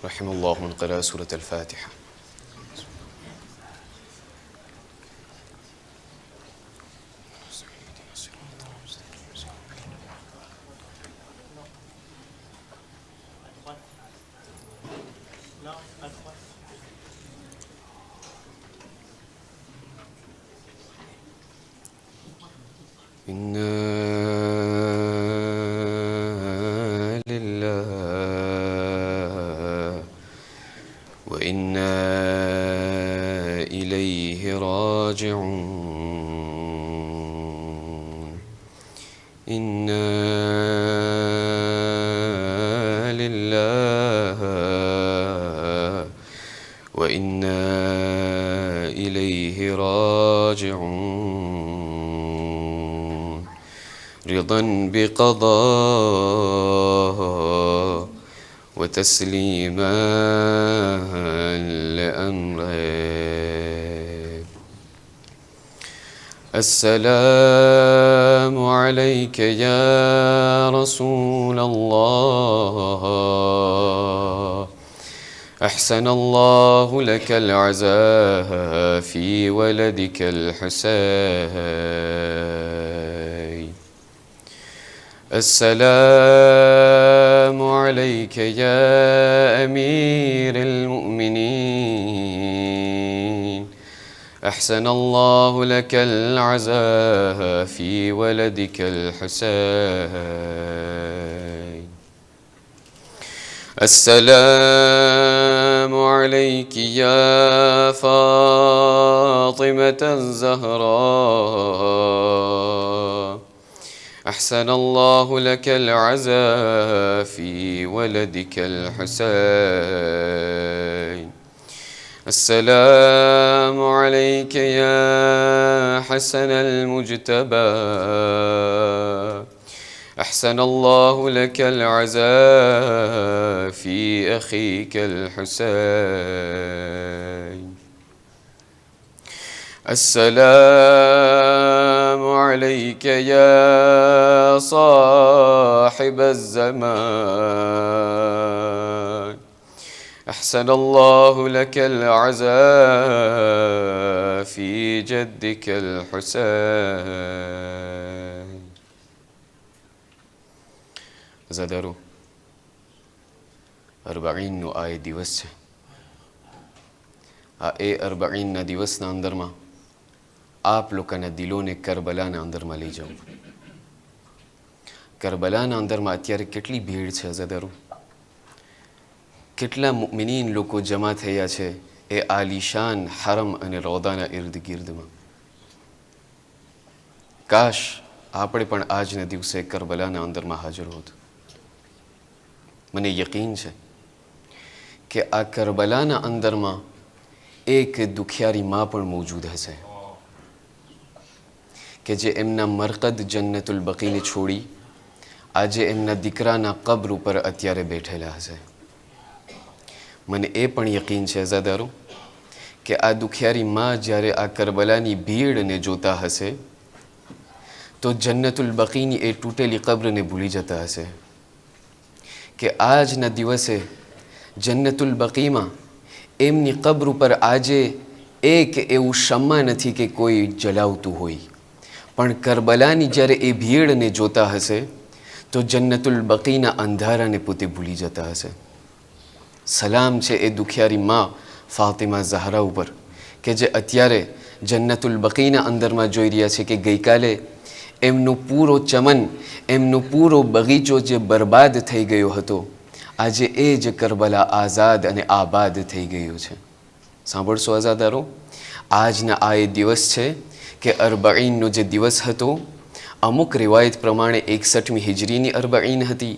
رحم الله من قرأ سورة الفاتحة. إنا لله وإنا إليه راجعون. إنا لله وإنا إليه راجعون. رضا بقضاء وتسليما لأمره. السلام عليك يا رسول الله. أحسن الله لك العزاء في ولدك الحسين. السلام عليك يا أمير المؤمنين. أحسن الله لك العزاء في ولدك الحسين. السلام عليك يا فاطمة الزهراء. أحسن الله لك العزاء في ولدك الحسين. السلام عليك يا حسن المجتبى. أحسن الله لك العزاء في أخيك الحسين. السلام عليك يا صاحب الزمان. أحسن الله لك العزاء في جدك الحسين. زادرو 40 آية दिवस એ 40 દિવસના અંદરમાં આપ લોકોના દિલોને કરબલાના અંદરમાં લઈ જાઉં. કરબલાના અંદરમાં અત્યારે કેટલી ભીડ છે અઝાદારો. કેટલા મુમિનીન લોકો જમા થયા છે એ આલિશાન હરમ અને રોદાના ઇર્દ ગિર્દમાં. કાશ આપણે પણ આજના દિવસે કરબલાના અંદરમાં હાજર હોત. મને યકીન છે કે આ કરબલાના અંદરમાં એક દુખિયારી માં પણ મોજૂદ હશે કે જે એમના મરકદ જન્નતુલ બકીને છોડી આજે એમના દીકરાના કબ્ર ઉપર અત્યારે બેઠેલા હશે. મને એ પણ યકીન છે અઝાદારો કે આ દુખિયારી માં જ્યારે આ કરબલાની ભીડને જોતા હશે તો જન્નતુલ બકીની એ તૂટેલી કબ્રને ભૂલી જતા હશે કે આજના દિવસે જન્નતુલ બકીમાં એમની કબ્ર ઉપર આજે એક એવું શમ્મા નથી કે કોઈ જલાવતું હોય, પણ કરબલાની જ્યારે એ ભીડને જોતા હશે તો જન્નતુલ બકીના અંધારાને પોતે ભૂલી જતા હશે. સલામ છે એ દુખિયારી માં ફાતિમા ઝહરા ઉપર કે જે અત્યારે જન્નતુલ બકીના અંદરમાં જોઈ રહ્યા છે કે ગઈકાલે એમનો પૂરો ચમન, એમનો પૂરો બગીચો જે બરબાદ થઈ ગયો હતો, આજે એ જ કરબલા આઝાદ અને આબાદ થઈ ગયો છે. સાંભળશો આઝાદારો, આજના આ એ દિવસ છે કે અરબઈનનો જે દિવસ હતો, અમુક રિવાયત પ્રમાણે 61મી હિજરીની અરબઈન હતી,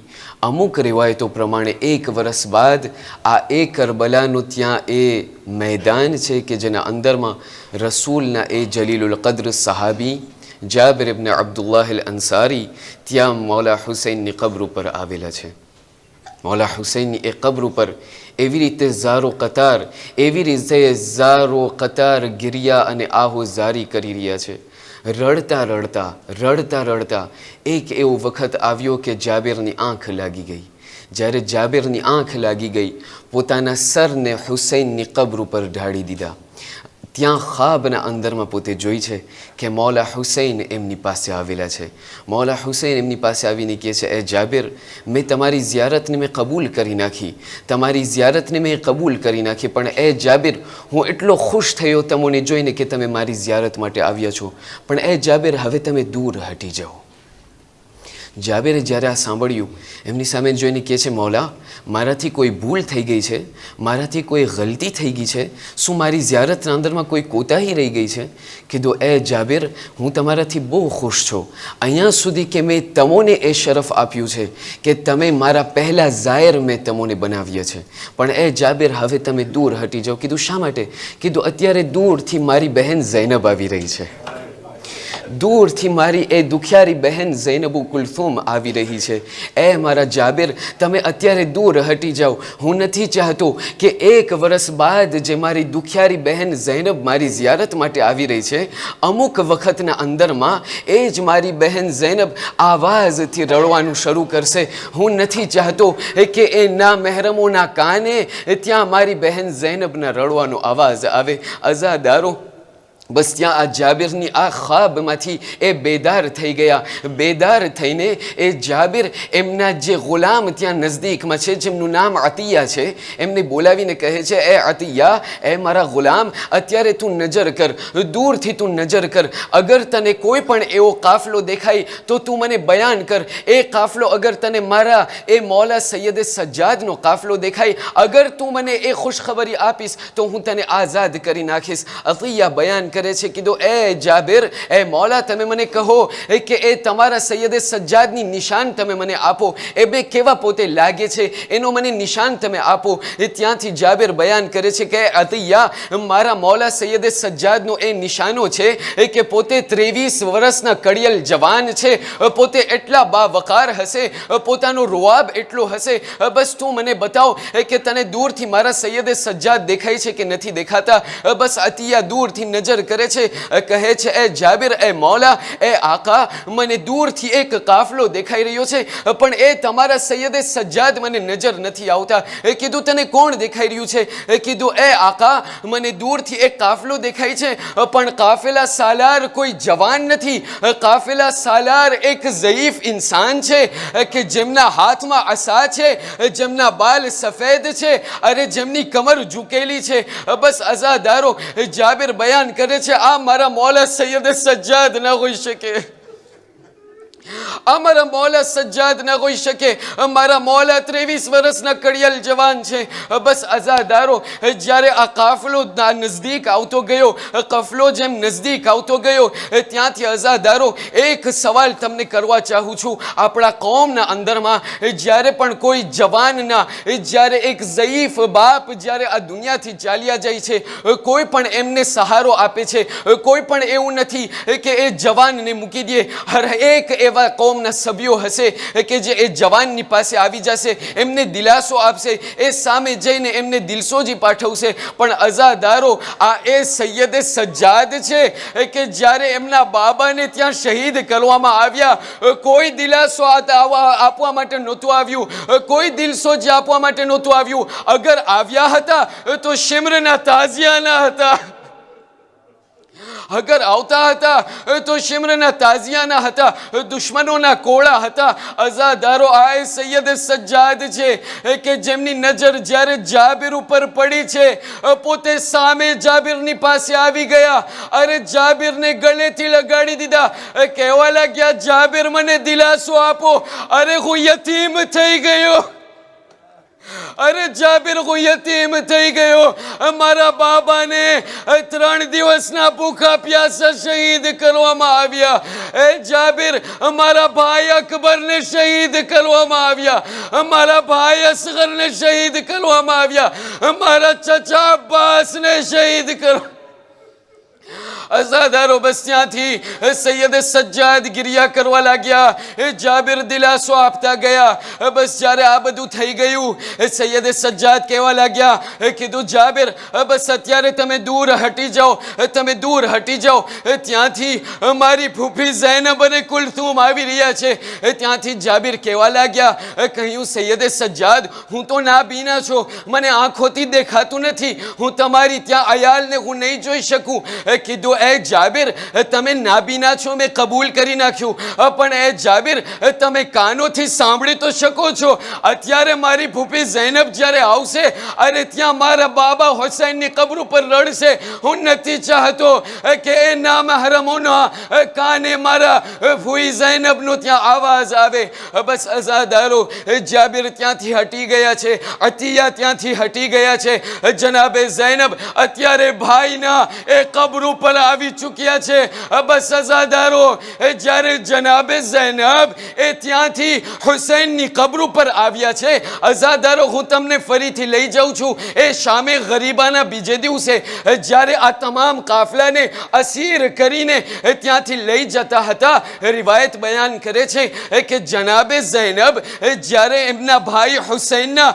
અમુક રિવાયતો પ્રમાણે 1 વર્ષ બાદ આ એ કરબલાનો ત્યાં એ મેદાન છે કે જેના અંદરમાં રસૂલના એ જલીલુલ કદ્ર સહાબી જાબિર ઇબ્ન અબ્દુલ્લાહ અલ અંસારી ત્યાં મૌલા હુસૈનની કબ્ર ઉપર આવેલા છે. મૌલા હુસૈનની એ કબ્ર ઉપર એવી રીતે ઝારો કતાર ગિરિયા અને આહો જારી કરી રહ્યા છે. રડતા રડતા એક એવો વખત આવ્યો કે જાબિરની આંખ લાગી ગઈ. જ્યારે જાબિરની આંખ લાગી ગઈ, પોતાના સરને હુસૈનની કબ્ર ઉપર ઢાળી દીધા. ત્યાં ખ્વાબના અંદરમાં પોતે જોઈ છે કે મૌલા હુસૈન એમની પાસે આવેલા છે. મૌલા હુસૈન એમની પાસે આવીને કહે છે, એ જાબિર, મેં તમારી ઝિયારતને મેં કબૂલ કરી નાખી, તમારી ઝિયારતને મેં કબૂલ કરી નાખી, પણ એ જાબિર, હું એટલો ખુશ થયો તમને જોઈને કે તમે મારી ઝિયારત માટે આવ્યા છો, પણ એ જાબિર, હવે તમે દૂર હટી જાઓ. જાબિરે જ્યારે આ સાંભળ્યું, એમની સામે જોઈને કહે છે, મૌલા, મારાથી કોઈ ભૂલ થઈ ગઈ છે, મારાથી કોઈ ગલતી થઈ ગઈ છે, શું મારી ઝિયારતના અંદરમાં કોઈ કોતાહી રહી ગઈ છે? કીધું, એ જાબિર, હું તમારાથી બહુ ખુશ છું, અહીંયા સુધી કે મેં તમોને એ શરફ આપ્યું છે કે તમે મારા પહેલા ઝાયર મેં તમોને બનાવ્યા છે, પણ એ જાબિર, હવે તમે દૂર હટી જાઓ. કીધું, શા માટે? કીધું, અત્યારે દૂરથી મારી બહેન ઝૈનબ આવી રહી છે, દૂરથી મારી એ દુખિયારી બહેન ઝૈનબુ કુલથુમ આવી રહી છે. એ મારા જાબિર, તમે અત્યારે દૂર હટી જાઓ. હું નથી ચાહતો કે 1 વર્ષ બાદ જે મારી દુખિયારી બહેન ઝૈનબ મારી ઝિયારત માટે આવી રહી છે, અમુક વખતના અંદરમાં એ જ મારી બહેન ઝૈનબ આવાજથી રડવાનું શરૂ કરશે. હું નથી ચાહતો કે એ ના મહેરમોના કાને ત્યાં મારી બહેન ઝૈનબના રડવાનો અવાજ આવે. અઝાદારો, બસ ત્યાં આ જાબિરની આ ખ્વાબમાંથી એ બેદાર થઈ ગયા. બેદાર થઈને એ જાબિર એમના જે ગુલામ ત્યાં નજદીકમાં છે, જેમનું નામ અતિયા છે, એમને બોલાવીને કહે છે, એ અતિયા, એ મારા ગુલામ, અત્યારે તું નજર કર, દૂરથી તું નજર કર. અગર તને કોઈ પણ એવો કાફલો દેખાય તો તું મને બયાન કર. એ કાફલો અગર તને મારા એ મૌલા સૈયદ સજ્જાદનો કાફલો દેખાય, અગર તું મને એ ખુશખબરી આપીશ તો હું તને આઝાદ કરી નાખીશ. અતિયા બયાન કરે છે. કીધું, એ જાબિર, એ મૌલા, તમે મને કહો કે એ તમારા સૈયદ સજ્જાદની નિશાન તમે મને આપો, એ બે કેવા પોતે લાગે છે, એનો મને નિશાન તમે આપો. ત્યાંથી જાબિર બયાન કરે છે કે અતિયા, મારા મૌલા સૈયદ સજ્જાદનો એ નિશાનો છે કે પોતે 23 વર્ષના કડિયલ જવાન છે, પોતે એટલા બાવકાર હશે, પોતાનો રૂઆબ એટલો હશે. બસ તું મને બતાવ કે તને દૂરથી મારા સૈયદ સજ્જાદ દેખાય છે કે નથી દેખાતા. બસ અતિયા દૂરથી નજર કરે છે, કહે છે, એ જાબિર, એ મૌલા, એ આકા, મને દૂરથી એક કાફલો દેખાઈ રહ્યો છે, પણ એ તમારા સૈયદ સજ્જાદ મને નજર નથી આવતા. કીધું, તને કોણ દેખાઈ રહ્યું છે? કીધું, એ આકા, મને દૂરથી એક કાફલો દેખાય છે, પણ કાફેલા સાલાર કોઈ જવાન નથી, કાફેલા સાલાર એક ઝઈફ ઇન્સાન છે કે જેમના હાથમાં અસા છે, જેમના બાલ સફેદ છે, અરે જેમની કમર ઝૂકેલી છે. બસ અઝાદારો, જાબિર બયાન કરે છે, આ મારા મૌલા સૈયદ સજ્જાદ ના હોઈ શકે, અમારા મૌલા સજ્જાદ ના હોઈ શકે. મારા મૌલા 23 વર્ષના કડિયલ જવાન છે. બસ અઝાદારો, જ્યારે આ કાફલો નજદીક આવતો ગયો, કાફલો જેમ નજદીક આવતો ગયો, ત્યાંથી અઝાદારો એક સવાલ તમને કરવા ચાહું છું. આપણા કોમના અંદરમાં જ્યારે પણ કોઈ જવાનના, જ્યારે એક ઝઈફ બાપ જ્યારે આ દુનિયાથી ચાલ્યા જાય છે, કોઈ પણ એમને સહારો આપે છે, કોઈ પણ એવું નથી કે એ જવાનને મૂકી દે. હર એક એવા કોમના સભ્યો હશે કે જે એ જવાનની પાસે આવી જશે, એમને દિલાસો આપશે, એ સામે જઈને એમને દિલસોજી પાઠવશે. પણ અઝાદારો, આ એ સૈયદ સજ્જાદ છે કે જ્યારે એમના બાબાને ત્યાં શહીદ કરવામાં આવ્યા, કોઈ દિલાસો આપવા માટે નહોતું આવ્યું, કોઈ દિલસોજી આપવા માટે નહોતું આવ્યું. અગર આવ્યા હતા તો શિમ્રના તાઝિયાના હતા, અગર આવતા હતા તો શિમ્રના તાઝિયાના હતા, દુશ્મનોના કોળા હતા. અઝાદારો, આ સૈયદ સજ્જાદ છે કે જેમની નજર જ્યારે જાબિર ઉપર પડી છે, પોતે સામે જાબિરની પાસે આવી ગયા, અરે જાબિરને ગળેથી લગાડી દીધા, કહેવા લાગ્યા, જાબિર, મને દિલાસો આપો, અરે હું યતીમ થઈ ગયો, અરે જાબિર, હું યતીમ થઈ ગયો. મારા બાબાને 3 દિવસના ભૂખા પ્યાસા શહીદ કરવામાં આવ્યા. એ જાબિર, મારા ભાઈ અકબરને શહીદ કરવામાં આવ્યા, મારા ભાઈ અસગરને શહીદ કરવામાં આવ્યા, મારા ચચા અબ્બાસને શહીદ કરવા. અઝાદારો બસ ત્યાંથી સૈયદ સજ્જાદ ગિરિયા કરવા લાગ્યા. જાબિર દિલાસો આપતા ગયા. બસ જ્યારે આ બધું થઈ ગયું, સૈયદ સજ્જાદ કહેવા લાગ્યા, કીધું જાબિર બસ અત્યારે તમે દૂર હટી જાઓ, તમે દૂર હટી જાઓ. ત્યાંથી મારી ફૂફી ઝૈનબ અને કુલથુમ આવી રહ્યા છે. ત્યાંથી જાબિર કહેવા લાગ્યા, કહ્યું સૈયદ સજ્જાદ હું તો નાબીના છું, મને આંખોથી દેખાતું નથી, હું તમારી ત્યાં અયાલને હું નહીં જોઈ શકું. કીધું એ જાબિર તમે નાબીના છો મેં કબૂલ કરી નાખ્યું, પણ એ જાબિર તમે કાનોથી સાંભળી તો શકો છો. અત્યારે મારી ફૂફી ઝૈનબ જ્યારે આવશે અને ત્યાં મારા બાબા હુસૈનની કબ્ર ઉપર રડશે, હું નથી ચાહતો કે એ નામહરમોના કાને મારા ફૂઈ ઝૈનબનો ત્યાં આવાજ આવે. બસ અઝાદારો જાબિર ત્યાંથી હટી ગયા છે, અતિયા ત્યાંથી હટી ગયા છે. જનાબે ઝૈનબ અત્યારે ભાઈના એ કબ્ર ઉપર આવી ચૂક્યા છે. બસ અઝાદારો જ્યારે જનાબે ઝૈનબ એ ત્યાંથી હુસૈનની કબ્ર ઉપર આવ્યા છે, અઝાદારો હું તમને ફરીથી લઈ જાઉં છું એ શામે ગરીબાના બીજે દિવસે જ્યારે આ તમામ કાફલાને અસીર કરીને ત્યાંથી લઈ જતા હતા. રિવાયત બયાન કરે છે કે જનાબે ઝૈનબ જ્યારે એમના ભાઈ હુસૈનના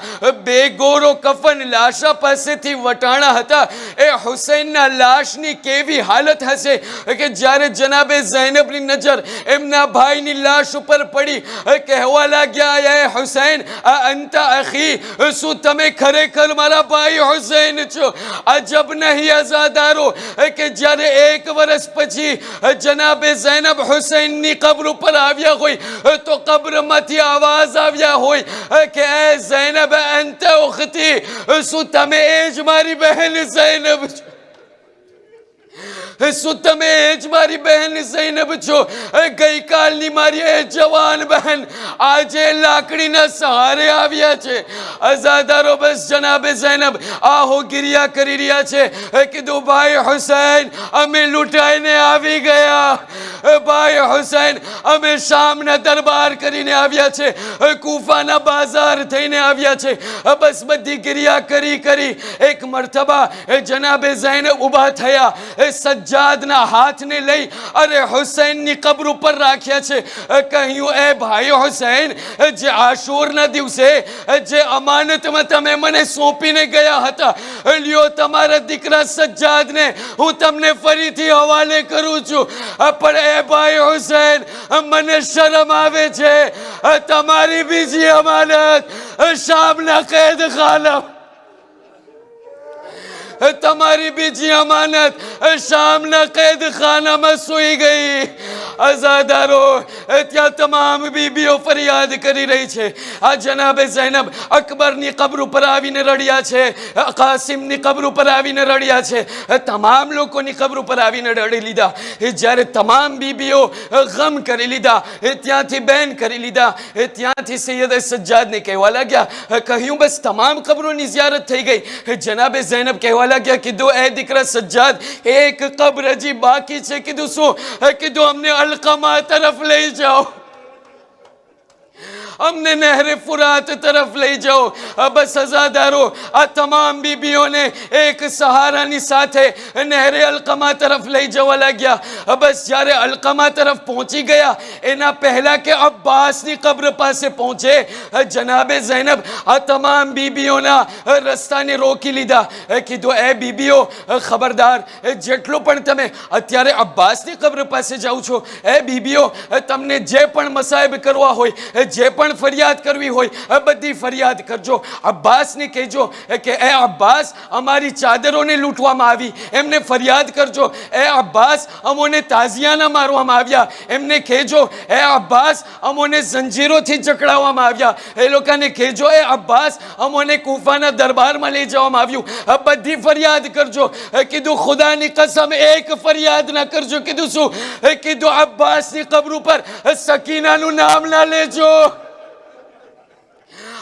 બે ગોરો કફન લાશા પાસેથી વટાણા હતા, એ હુસૈનના લાશની કેવી હાલત હશે કે જ્યારે જનાબે ઝૈનબની નજર એમના ભાઈની લાશ ઉપર પડી, કહેવા લાગ્યા એ હુસૈન અંતા અખી, શું તમે ખરેખર મારા ભાઈ હુસૈન છો? અજબ નહીં અઝાદારો કે જ્યારે 1 વર્ષ પછી જનાબે ઝૈનબ હુસૈનની કબ્ર ઉપર આવ્યા હોય તો કબ્રમાંથી આવાજ આવ્યા હોય કે એ ઝૈનબ અંતા ઉખતી, શું તમે એ જ મારી બહેન ઝૈનબ છો? શું તમે એ જ મારી બહેન ઝૈનબ છો? ગઈકાલની મારી એ જવાન બહેન આજે લાકડીના સહારે આવ્યા છે. અઝાદારો બસ જનાબે ઝૈનબ આહો ગિરિયા કરી રહ્યા છે. કીધું ભાઈ હુસૈન અમે લૂંટાઈને આવી ગયા, ભાઈ હુસૈન અમે શામના દરબાર કરીને આવ્યા છે, કૂફાના બાજાર થઈને આવ્યા છે. બસ બધી ગિરિયા કરી કરી એક મરતબા જનાબે ઝૈનબ ઊભા થયા, સજ્જાદના હાથને લઈ અરે હુસૈનની કબ્ર ઉપર રાખ્યા છે. કહ્યું એ ભાઈ હુસૈન જે આશુરના દિવસે જે અમાનતમાં તમે મને સોંપીને ગયા હતા, લ્યો તમારા દીકરા સજ્જાદને હું તમને ફરીથી હવાલે કરું છું. પણ એ ભાઈ હુસૈન મને શરમ આવે છે, તમારી બીજી અમાનત શામના કેદખાના, તમારી બીજી અમાનત શામના કેદખાનામાં સૂઈ ગઈ. અઝાદારો ત્યાં તમામ બીબીઓ ફરિયાદ કરી રહી છે. આ જનાબે ઝૈનબ અકબરની કબ્ર ઉપર આવીને રડ્યા છે, કાસિમની કબ્ર ઉપર આવીને રડ્યા છે, તમામ લોકોની કબ્ર ઉપર આવીને રડી લીધા. જ્યારે તમામ બીબીઓ ગમ કરી લીધા, ત્યાંથી બેન કરી લીધા, ત્યાંથી સૈયદ સજ્જાદને કહેવા લાગ્યા, કહ્યું બસ તમામ કબ્રોની ઝિયારત થઈ ગઈ. જનાબે ઝૈનબ કહેવા લાગ્યા, કીધું એ દીકરા સજ્જાદ એક કબ્ર હજી બાકી છે. કીધું શું? કીધું અમને અલકમા તરફ લઈ જાઓ, અમને નહેરે ફુરાત તરફ લઈ જાઓ. બસ અઝાદારો આ તમામ બીબીઓને એક સહારાની સાથે નહેરે અલકમા તરફ લઈ જવા લાગ્યા. બસ જ્યારે અલકમા તરફ પહોંચી ગયા એના પહેલા કે અબ્બાસની કબ્ર પાસે પહોંચે, જનાબે ઝૈનબ આ તમામ બીબીઓના રસ્તાને રોકી લીધા. કીધું એ બીબીઓ ખબરદાર, જેટલું પણ તમે અત્યારે અબ્બાસની કબ્ર પાસે જાઓ છો, એ બીબીઓ તમને જે પણ મસાઈબ કરવા હોય, જે પણ ફરિયાદ કરવી હોય બધી ફરિયાદ કરજો. અબ્બાસને કહેજો કે એ અબ્બાસ અમારી ચાદરોને લૂંટવામાં આવી, એમને ફરિયાદ કરજો. એ અબ્બાસ અમોને તાઝિયાના મારવામાં આવ્યા, એમને કહેજો. એ અબ્બાસ અમોને જંજીરોથી જકડાવવામાં આવ્યા, એ લોકોને કહેજો. એ અબ્બાસ અમોને કૂફાના દરબારમાં લઈ જવામાં આવ્યું, બધી ફરિયાદ કરજો. કીધું ખુદાની કસમ એક ફરિયાદ ના કરજો. કીધું શું? કીધું અબ્બાસની કબ્ર ઉપર સકીનાનું નામ ના લેજો.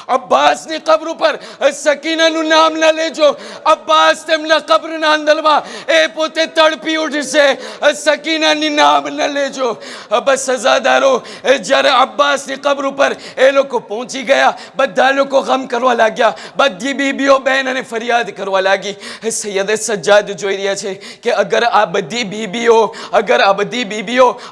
અબ્બાસની કબ્ર ઉપર સકીનાનું નામ ન લેજો. અબ્બાસ તેમના કબ્રના અંદરમાં એ પોતે તડપી ઉઠશે. સકીનાની નામ ન લેજો. બસ સજાદારો, જ્યારે અબ્બાસની કબ્ર ઉપર એ લોકો પહોંચી ગયા, બધા લોકો ગમ કરવા લાગ્યા. બધી બીબીઓ બહેન અને ફરિયાદ કરવા લાગી. સૈયદ સજ્જાદ જોઈ રહ્યા છે કે અગર આ બધી બીબીઓ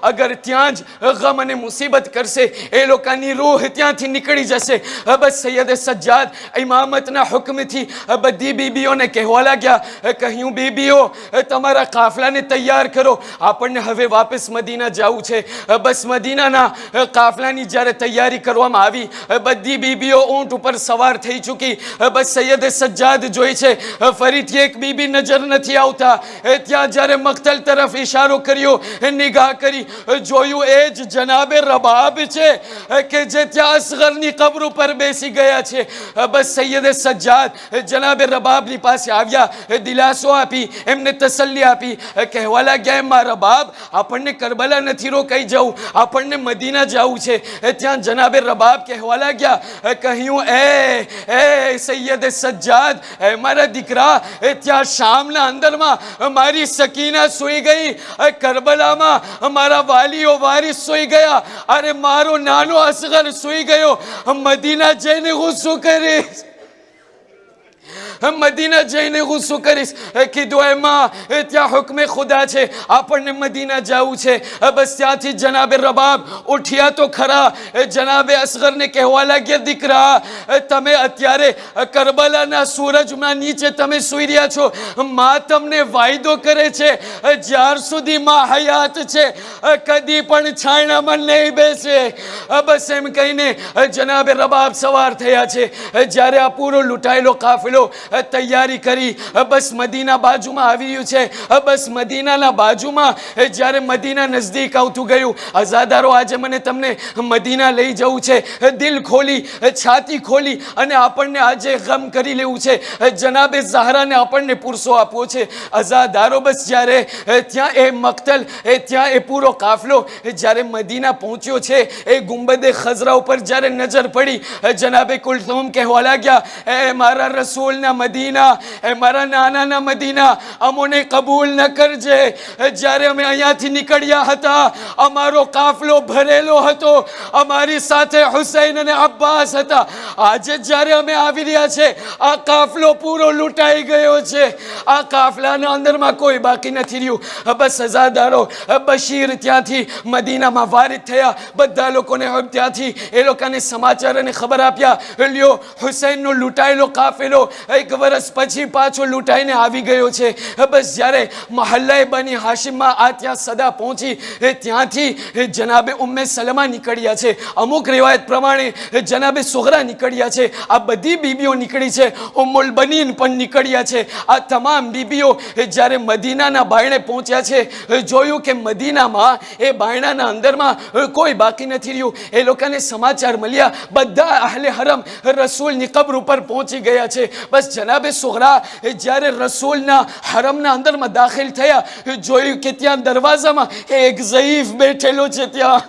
અગર ત્યાં જ ગમ અને મુસીબત કરશે, એ લોકોની રૂહ ત્યાંથી નીકળી જશે. બસ સૈયદ સજ્જાદ ઇમામતના હુકમથી બધી બીબીઓને કહેવા લાગ્યા, કહ્યું બીબીઓ તમારા કાફલાને તૈયાર કરો, આપણને હવે વાપસ મદીના જવું છે. બસ મદીનાના કાફલાની જ્યારે તૈયારી કરવામાં આવી, બધી બીબીઓ ઊંટ ઉપર સવાર થઈ ચૂકી. બસ સૈયદ સજ્જાદ જોઈ છે, ફરીથી એક બીબી નજર નથી આવતા. ત્યાં જ્યારે મક્તલ તરફ ઇશારો કર્યો, નિગાહ કરી, જોયું એ જ જનાબે રબાબ છે કે જે ત્યાં અસગરની કબ્ર ઉપર બેસી ગયા છે. બસ સૈયદ સજ્જાદ જનાબે રબાબની પાસે આવ્યા, દિલાસો આપી, એમને તસલ્લી આપી, કહેવા લાગ્યા એમાં રબાબ આપણને કરબલા નથી રોકાઈ જવું, આપણને મદીના જવું છે. ત્યાં જનાબે રબાબ કહેવા લાગ્યા, કહ્યું એ સૈયદ સજ્જાદ, મારા દીકરા, ત્યાં શામના અંદરમાં મારી સકીના સૂઈ ગઈ, કરબલામાં મારા વાલીઓ વારિસ સૂઈ ગયા, અરે મારો નાનો અસગર સૂઈ ગયો, મદીના જઈને હું શું કરીશ? મદીના જઈને હું શું કરીશ? કીધું એમાં ત્યાં હુકમે ખુદા છે, આપણને મદીના જવું છે. બસ ત્યાંથી જનાબે રબાબ ઉઠ્યા તો ખરા, જનાબે અસગરને કહેવા લાગ્યા, દીકરા તમે અત્યારે કરબલાના સૂરજમાં નીચે તમે સૂઈ રહ્યા છો, માં તમને વાયદો કરે છે જ્યાર સુધી માં હયાત છે કદી પણ છાયણામાં નહીં બેસે. બસ એમ કહીને જનાબે રબાબ સવાર થયા છે. જ્યારે આ પૂરો લૂંટાયેલો કાફિલો તૈયારી કરી, બસ મદીના બાજુમાં આવી રહ્યું છે. બસ મદીનાના બાજુમાં જ્યારે મદીના નજદીક આવતું ગયું, આઝાદારો આજે મને તમને મદીના લઈ જવું છે, દિલ ખોલી, છાતી ખોલી અને આપણને આજે ગમ કરી લેવું છે, જનાબે ઝહરાને આપણને પુરસો આપવો છે. આઝાદારો, બસ જ્યારે ત્યાં એ મક્તલ, ત્યાં એ પૂરો કાફલો જ્યારે મદીના પહોંચ્યો છે, એ ગુંબદે ખઝરા ઉપર જ્યારે નજર પડી, જનાબે કુલથુમ કહેવા લાગ્યા, એ મારા રસૂલના મદીના, એ મારા નાનાના મદીના, અમોને કબૂલ ન કરજે. જ્યારે અમે અહીંયાથી નીકળ્યા હતા, અમારો કાફલો ભરેલો હતો, અમારી સાથે હુસૈન અને અબ્બાસ હતા. આજે જ્યારે અમે આવી રહ્યા છે, આ કાફલો પૂરો લૂંટાઈ ગયો છે, આ કાફલાના અંદરમાં કોઈ બાકી નથી રહ્યું. બસ સજાદારો, બશીર ત્યાંથી મદીનામાં વારિદ થયા, બધા લોકોને ત્યાંથી એ લોકોને સમાચાર અને ખબર આપ્યા, લ્યો હુસૈનનો લૂંટાયેલો કાફેલો એક વર્ષ પછી પાછો લૂંટાઈને આવી ગયો છે. બસ જ્યારે મહલ્લાએ બની હાશિમમાં આ ત્યાં સદા પહોંચી, ત્યાંથી જનાબે ઉમ્મે સલમા નીકળ્યા છે, અમુક રિવાયત પ્રમાણે જનાબે સુગરા નીકળ્યા છે, આ બધી બીબીઓ નીકળી છે, ઉમ્મુલ બનીન પણ નીકળ્યા છે. આ તમામ બીબીઓ જ્યારે મદીનાના બાયણે પહોંચ્યા છે, જોયું કે મદીનામાં એ બાયણાના અંદરમાં કોઈ બાકી નથી રહ્યું. એ લોકોને સમાચાર મળ્યા, બધા અહલે હરમ રસૂલની કબ્ર ઉપર પહોંચી ગયા છે. બસ જનાબે સુગરા જ્યારે રસૂલના હરમના અંદરમાં દાખિલ થયા, જોયું કે ત્યાં દરવાજામાં એક ઝઈફ બેઠેલો છે. ત્યાં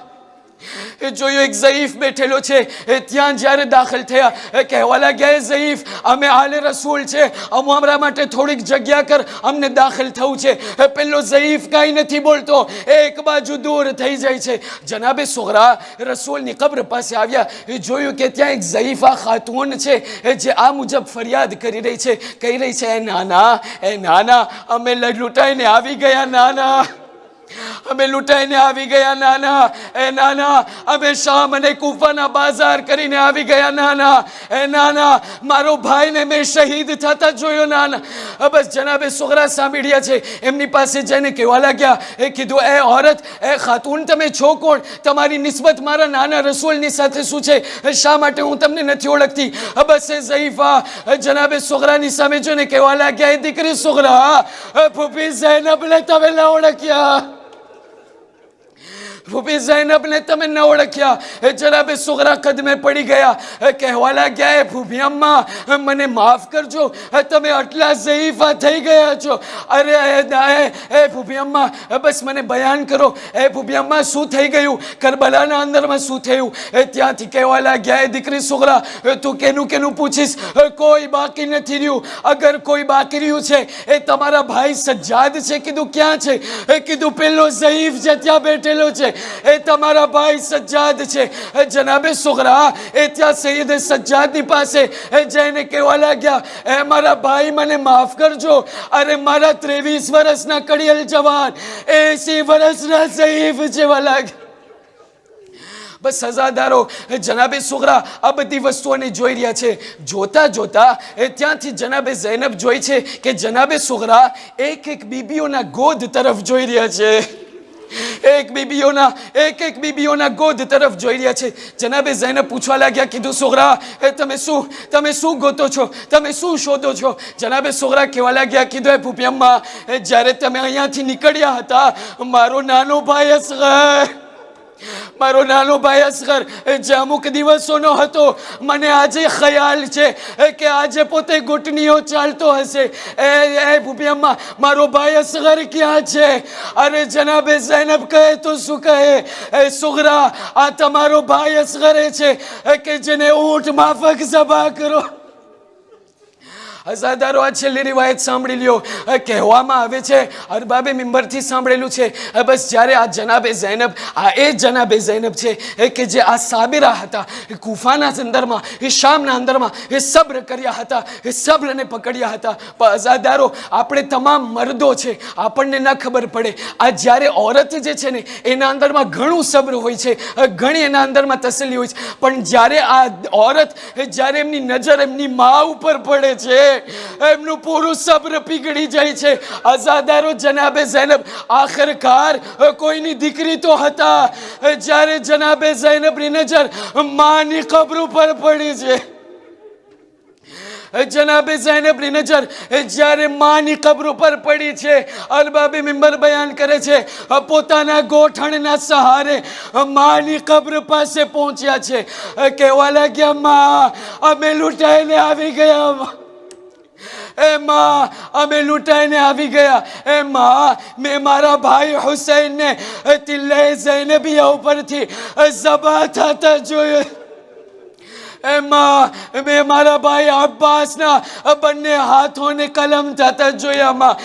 જોયું એક ઝઈફ બેઠેલો છે. ત્યાં જ્યારે દાખલ થયા, કહેવા લાગ્યા, ઝઈફ અમે આલે રસૂલ છે, અમારા માટે થોડીક જગ્યા કર, અમને દાખલ થવું છે. પેલો ઝઈફ કાંઈ નથી બોલતો, એક બાજુ દૂર થઈ જાય છે. જનાબે સુગરા રસૂલની કબ્ર પાસે આવ્યા, જોયું કે ત્યાં એક ઝઈફા ખાતુન છે જે આ મુજબ ફરિયાદ કરી રહી છે, કહી રહી છે, એ નાના અમે લૂંટાઈને આવી ગયા, નાના અમે લૂંટાઈને આવી ગયા, નાના એ નાના અમે શામ અને કૂફાના બાજાર કરીને આવી ગયા, નાના એ નાના મારો ભાઈને મેં શહીદ થતા જોયો, નાના. બસ જનાબે સુગરા સાંભળ્યા છે, એમની પાસે જઈને કહેવા લાગ્યા, એ કીધું, એ औरत, એ ખાતુન, તમે છો કોણ? તમારી નિસ્બત મારા નાના રસૂલની સાથે શું છે? શા માટે હું તમને નથી ઓળખતી? બસ એ ઝઈફા જનાબે સુગરાની સામે જોઈને કહેવા લાગ્યા, એ દીકરી સુગરા, ફૂફી ઝૈનબને તમે ન ઓળખ્યા? ફૂફી ઝૈનબને તમે ન ઓળખ્યા. જનાબે સુગરા કદમે પડી ગયા. કહેવા લાગ્યા, એ ફૂફી અમ્મા મને માફ કરજો, તમે આટલા ઝઈફા થઈ ગયા છો. અરે એ ફૂફી અમ્મા બસ મને બયાન કરો, એ ફૂફી અમ્મા શું થઈ ગયું, કરબલાના અંદરમાં શું થયું? ત્યાંથી કહેવા લાગ્યા, એ દીકરી સુગરા તું કેનું કેનું પૂછીશ, કોઈ બાકી નથી રહ્યું. અગર કોઈ બાકી રહ્યું છે એ તમારા ભાઈ સજ્જાદ છે. કીધું ક્યાં છે? કીધું પેલો ઝઈફ છે ત્યાં બેઠેલો છે, એ તમારા ભાઈ સજ્જાદ છે. જનાબે સુગરા એ ત્યાં સૈયદ સજ્જાદની પાસે જઈને કહેવા લાગ્યા, એ મારા ભાઈ મને માફ કરજો. અરે મારા 23 વર્ષના કડિયલ જવાન 80 વર્ષના ઝઈફ જેવા લાગ્યા. બસ સજાદારો જનાબે સુગરા આ બધી વસ્તુઓને જોઈ રહ્યા છે. જોતા જોતા ત્યાંથી જનાબે ઝૈનબ જોઈ છે કે જનાબે સુગરા એક એક બીબીઓના ગોદ તરફ જોઈ રહ્યા છે. એક એક બીબીઓના ગોદ તરફ જોઈ રહ્યા છે. જનાબે ઝૈનબ પૂછવા લાગ્યા, કીધું સુગરા તમે શું ગોતો છો, તમે શું શોધો છો? જનાબે સુગરા કહેવા લાગ્યા, કીધું એ ફૂફી અમ્મા જ્યારે તમે અહીંયાથી નીકળ્યા હતા, મારો નાનો ભાઈ અસગર જે અમુક દિવસોનો હતો, મને આજે ખ્યાલ છે કે આજે પોતે ઘૂંટણીઓ ચાલતો હશે. એ ફૂફી અમ્મા મારો ભાઈ અસગર ક્યાં છે? અરે જનાબે ઝૈનબ કહે તો શું કહે, સુગરા આ તમારો ભાઈ અસગર છે કે જેને ઊંટ માફક ઝબા કરો. હજાદારો આ છેલ્લી રિવાયત સાંભળી લ્યો. કહેવામાં આવે છે, અરબાબે મિંબરથી સાંભળેલું છે, બસ જ્યારે આ જનાબે ઝૈનબ એ જનાબે ઝૈનબ છે કે જે આ સાબિરા હતા, કુફાના અંદરમાં, એ શામના અંદરમાં એ સબ્ર કર્યા હતા, એ સબ્રને પકડ્યા હતા. પણ હજાદારો આપણે તમામ મર્દો છે, આપણને ન ખબર પડે. આ જ્યારે ઓરત જે છે ને એના અંદરમાં ઘણું સબ્ર હોય છે, ઘણી એના અંદરમાં તસલ્લી હોય છે. પણ જ્યારે આ ઓરત જ્યારે એમની નજર એમની મા ઉપર પડે છે, એમનું પૂરું સબ્ર પીગળી જાય છે. આઝાદારો જનાબે ઝૈનબ આખિરકાર કોઈની દીકરી તો હતા. જ્યારે જનાબે ઝૈનબની નજર માની કબ્ર ઉપર પડી છે, જનાબે ઝૈનબની નજર જ્યારે માની કબ્ર ઉપર પડી છે, અરબાબે મિંબર બયાન કરે છે, પોતાના ગોઠણના સહારે માની કબ્ર પાસે પહોંચ્યા છે. કહેવા લાગ્યા, માં અમે લૂંટાઈને આવી ગયા, એ માં અમે લૂંટાઈને આવી ગયા. એ માં મેં મારા ભાઈ હુસૈનને તિલ્લે ઝૈનબિયા ઉપરથી ઝબા થતા જોયો. એમાં મેં મારા ભાઈ અબ્બાસના બંને હાથોને કલમ થતા જોયા. માં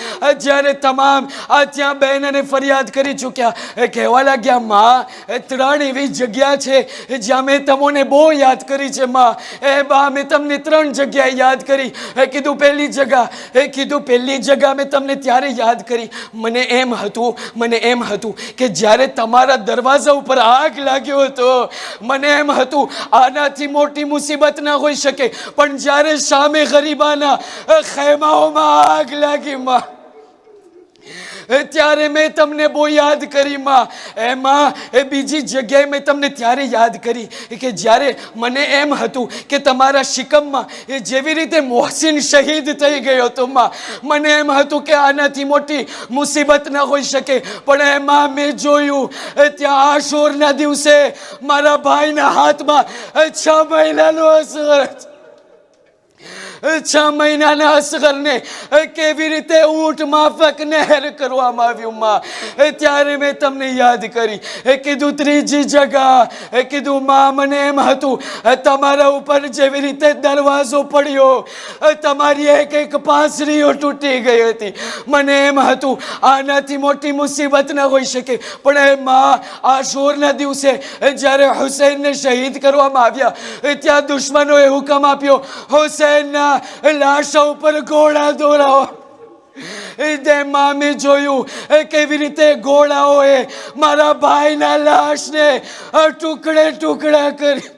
જ્યારે તમામ આ ત્યાં બહેન અને ફરિયાદ કરી ચૂક્યા, કહેવા લાગ્યા, માં 3 એવી જગ્યા છે જ્યાં મેં તમને બહુ યાદ કરી છે. માં એ બા મેં તમને 3 જગ્યાએ યાદ કરી. કીધું પહેલી જગ્યા મેં તમને ત્યારે યાદ કરી, મને એમ હતું કે જ્યારે તમારા દરવાજા ઉપર આગ લાગ્યો હતો, મને એમ હતું આનાથી મોટી મુસીબત ના હોઈ શકે. પણ જ્યારે સામે ગરીબાના ખેમાઓમાં આગ લાગી, માં ત્યારે મેં તમને બહુ યાદ કરી. માં એમાં એ બીજી જગ્યાએ મેં તમને ત્યારે યાદ કરી કે જ્યારે મને એમ હતું કે તમારા શિકમમાં એ જેવી રીતે મોહસિન શહીદ થઈ ગયો હતો, માં મને એમ હતું કે આનાથી મોટી મુસીબત ના હોઈ શકે. પણ એમાં મેં જોયું ત્યાં આશૂરના દિવસે મારા ભાઈના હાથમાં 6 મહિનાનો અસગર, 6 મહિનાના અસગરને કેવી રીતે ઊંટ માફક નહેર કરવામાં આવ્યું. માં ત્યારે મેં તમને યાદ કરી. કીધું ત્રીજી જગા, કીધું માં મને એમ હતું તમારા ઉપર જેવી રીતે દરવાજો પડ્યો, તમારી એક પાંસરીઓ તૂટી ગઈ હતી, મને એમ હતું આનાથી મોટી મુસીબત ન હોઈ શકે. પણ એ માં આશૂરના દિવસે જ્યારે હુસૈનને શહીદ કરવામાં આવ્યા, ત્યાં દુશ્મનોએ હુકમ આપ્યો, હુસૈનના લાશા ઉપર ઘોડા દોરાવો. તેમાં મેં જોયું કેવી રીતે ઘોડાઓએ મારા ભાઈના લાશને ટુકડે ટુકડા કરી.